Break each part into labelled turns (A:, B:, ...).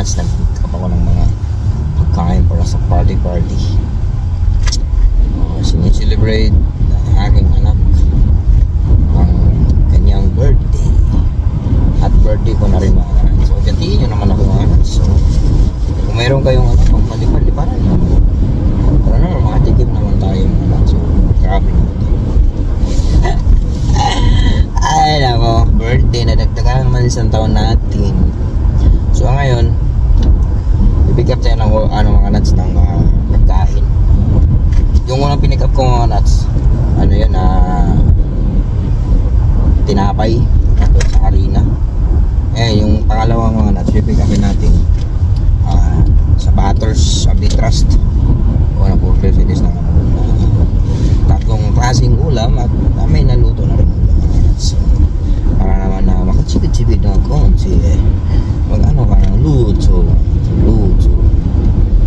A: nuts, nag-pick up ako ng mga pagkain para sa party. Sinicelebrate ng aking anak ang kanyang birthday at birthday ko na rin mga kanan. So gantiin nyo naman ako mga kanan. So kung mayroon kayong pang malipad-liparan para naman makatikim naman tayo mga kanan. So grabe naman tayo. Ay nako, birthday na dagdagan naman isang taon natin. So ngayon i-pick up tayo ng mga nuts ng pagkain. Yung unang pinick up ko mga nuts, ano yun, tinapay sa harina. Yung pangalawang mga nuts, i-pick upin natin sa Butters, sa Bitrust. Unang purposes ng tatlong klaseng ulam at may naluto na rin ulam mga nuts. So, para naman na makatsibid-tsibid na konti mag-ano ka ng luto.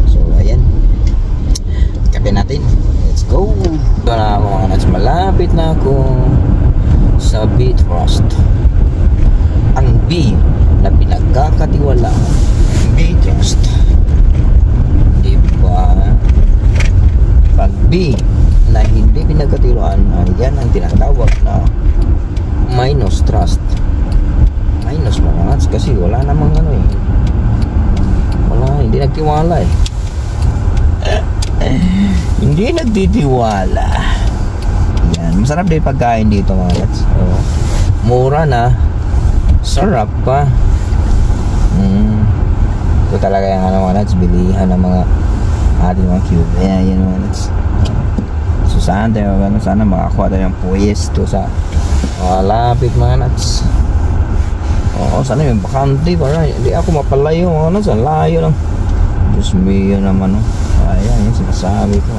A: So ayan, kape natin, let's go. Ito na mga nuts, malapit na ako sa Bitrust, ang B na pinagkakatiwala, Bitrust, diba? Pag B na hindi pinagkatiwalaan, yan ang tinatawag na minus trust. Minus mga nuts kasi wala namang hindi nagtiwala hindi nagtitiwala. Yan, masarap din pagkain dito mga nuts. Mura na, sarap pa. Ito talaga yung mga nuts, bilihan ng mga ating mga cube. Yan mga nuts. So sana makakuha tayo ng pwesto sa malapit mga nuts. Sana yung bakante para hindi ako mapalayo mga nuts. Ang layo lang. Diyos mio naman ayan yung sinasabi ko.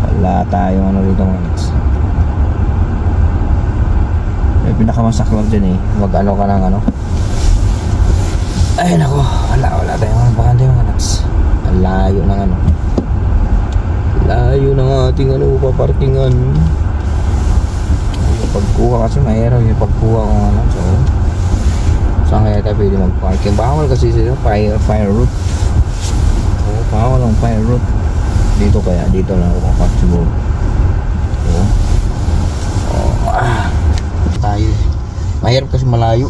A: Wala tayong dito mga nuts. May pinakamasaklap dyan wag ka ng ay nako, wala tayong bakante mga nuts. Ang layo ng layo ng ating paparkingan. Pagkuha kasi mahirap yung pagkuha ko so saan kaya tayo pwede mag-parking? Bawal kasi sila fire route. Bawal ang fire route dito, kaya dito lang ako kakat siguro. Tayo mahirap kasi malayo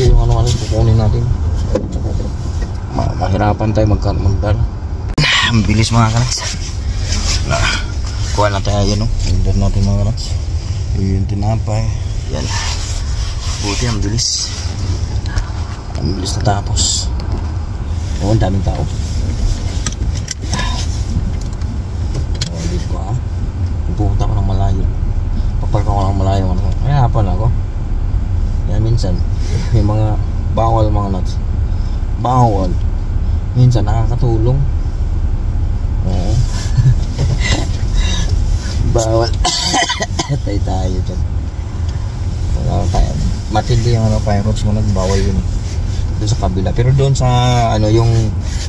A: yung kukunin natin. Mahirapan tayo magdala. Ang bilis mga kanats. Kuha na tayo Order natin mga kanats. Yung tinapay. Yan. Buti ang bilis. Ang bilis na tapos. Ang daming tao. Dito pupunta ko ng malayo. Papark ako ng malayo. Kaya hapon ako. Kaya minsan may mga bawal mga nuts. Bawal. Minsan nakakatulong. Bawal. Tayo dyan. Matindi yung fire roads mo, nagbawal yun doon sa kabila. Pero doon sa yung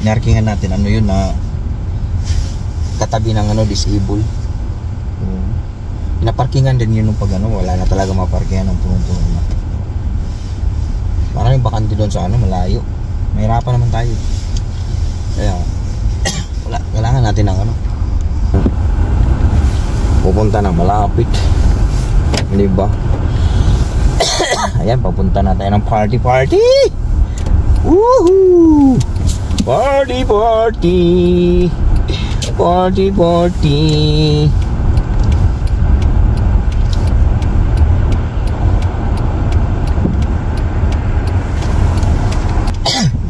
A: narkingan natin, yun na katabi ng disable. Pinaparkingan din yun pag wala na talaga maparkingan ng punong-puno na. Maraming bakante doon sa malayo. Mahirapan naman tayo. Kaya kailangan natin ng pupunta ng malapit, di ba? Ayan, papunta na tayo ng party. Woohoo! Party.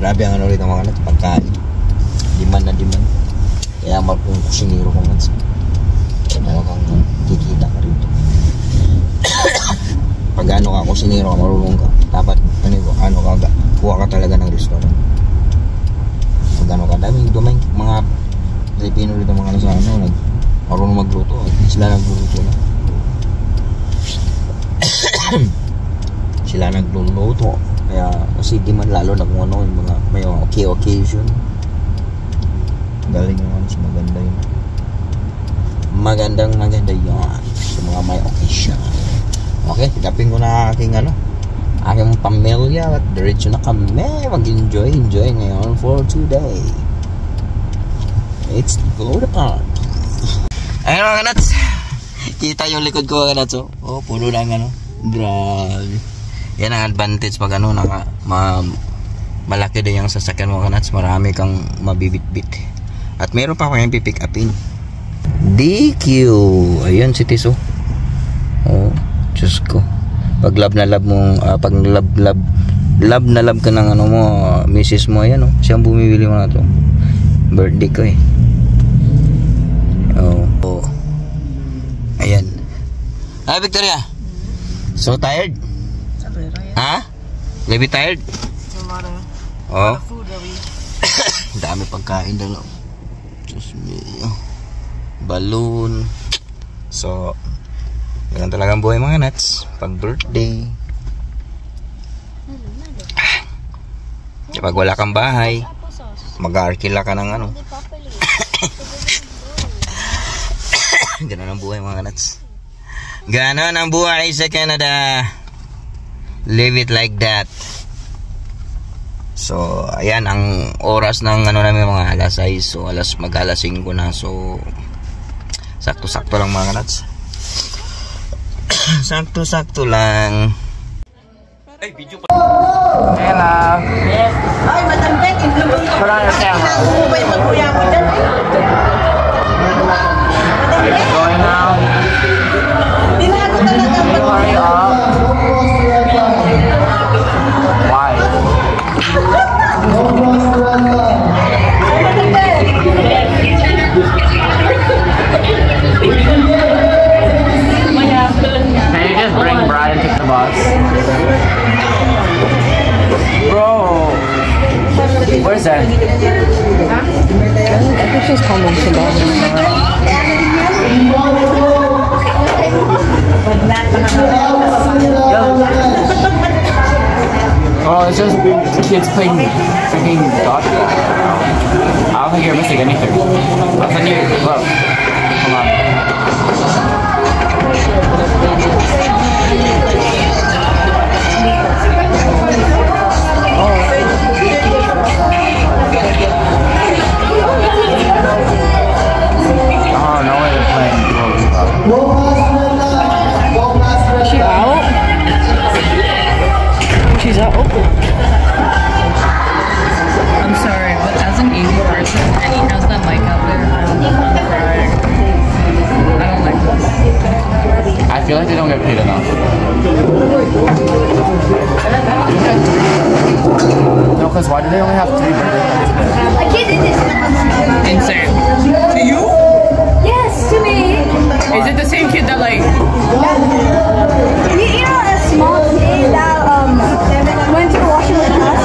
A: Grabe ang rito mga kanats, pagkain. Demand na demand. Kaya kung kusinero ko nga, kung kikita ka rito. Pag ka kusinero ka, marunong ka, dapat kuha ka talaga ng restaurant. Pag ka, daming mga Pilipino rito mga sa marunong magluto. Sila nagluluto na. Sila nagluluto. Kaya kasi demand lalo na kung yung mga may occasion. Galing yung maganda yun. Maganda yun sa mga may occasion. Okay, pigapin ko na aking aking pamilya at diretso na kami mag-enjoy ngayon for today. It's go to park. Ayun mga kanats, kita yung likod ko mga kanats. Oh, puno lang ano. Grabe. Yan ang advantage pag ano, malaki din yung sasakyan mo kanats. Marami kang mabibit-bit. At meron pa ako yung pipick upin. DQ. Ayun si Tiso. Oh, Diyos ko. Pag love na love mong pag love na love ka ng ano mo, misis mo, ayan oh. Siyang bumibili mo na to. Birthday ko eh. Oh. Ayan. Hi Victoria. So tired? Ha? Little bit tired? Oh. Dami pagkain daw. Diyos me. Balloon. So ganun talagang buhay mga nuts pag birthday. Kapag wala kang bahay, mag-arkila ka ng ano. Ganun ang buhay mga nuts. Ganun ang buhay sa Canada. Live it like that. So ayan ang oras ng ano namin mga alas 6. So mag-alas 5 na. So sakto-sakto lang mga nuts. Sakto-sakto lang. Ay, video pa. Hello. Yes. Ay, Madam Bet, put on your camera. It's going now. Hurry up. Why? Can you just bring Brad and take the bus? Bro! Where's that? I think she's coming today. Oh, it's just kids playing freaking dodgeball. I don't think you're missing anything. I'll send you. Look. Hold on. Oh, no way they're playing. Is she out? She's out.
B: I'm sorry, but as an Asian person and he has that mic out there, I don't like this.
C: I feel like they don't get paid enough. No, because why do they only have 3 birthdays?
D: A kid in this.
B: Insane. To you?
D: Yes, to me.
B: Is it the same kid that like?
D: You know a small kid that went to the washroom with us.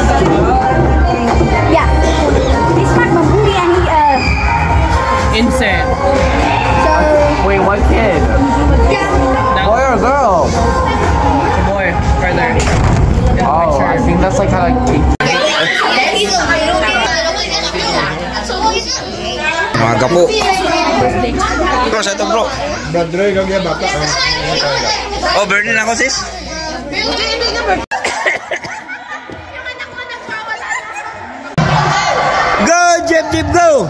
D: Yeah. He's smart Mabuhi and he
B: Insane.
D: So
C: Wait, what kid?
B: That
C: Boy or girl?
B: boy right there.
C: Oh, I think that's like how like.
A: Mga gapo. Bro, sa ito bro. Oh, birthday na ako sis. Go, Jeep, Jeep, go!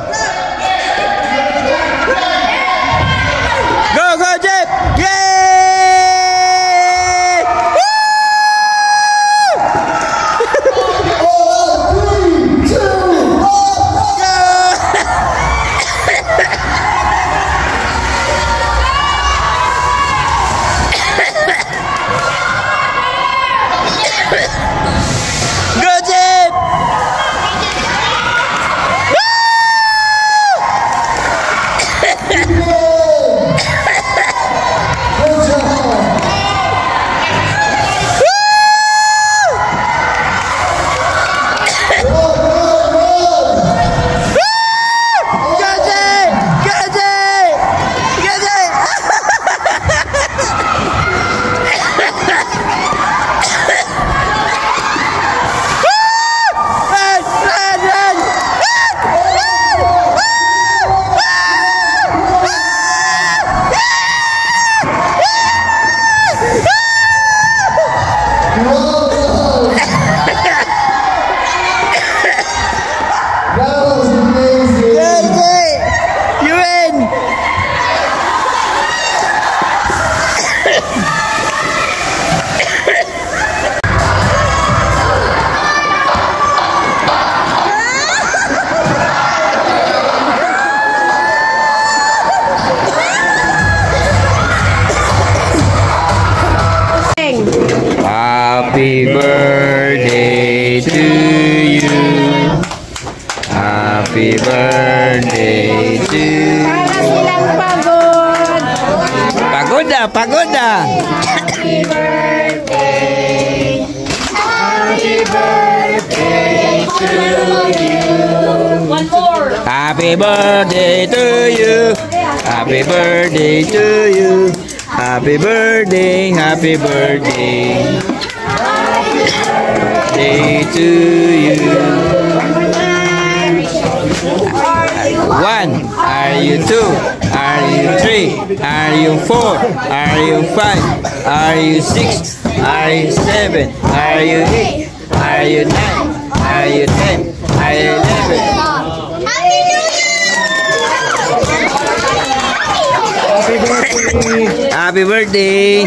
A: Go, go, Jeep! Yay! Woo! Happy birthday to you. Happy birthday to you. Pagod na, pagod na.
D: Happy birthday. Happy birthday to you. One more.
A: Happy birthday to you. Happy birthday to you. Happy birthday, happy birthday. Birthday to you. One, are you two? Are you three? Are you four? Are you five? Are you six? Are you seven? Are you eight? Are you nine? Are you 10? Are you 11? Happy birthday!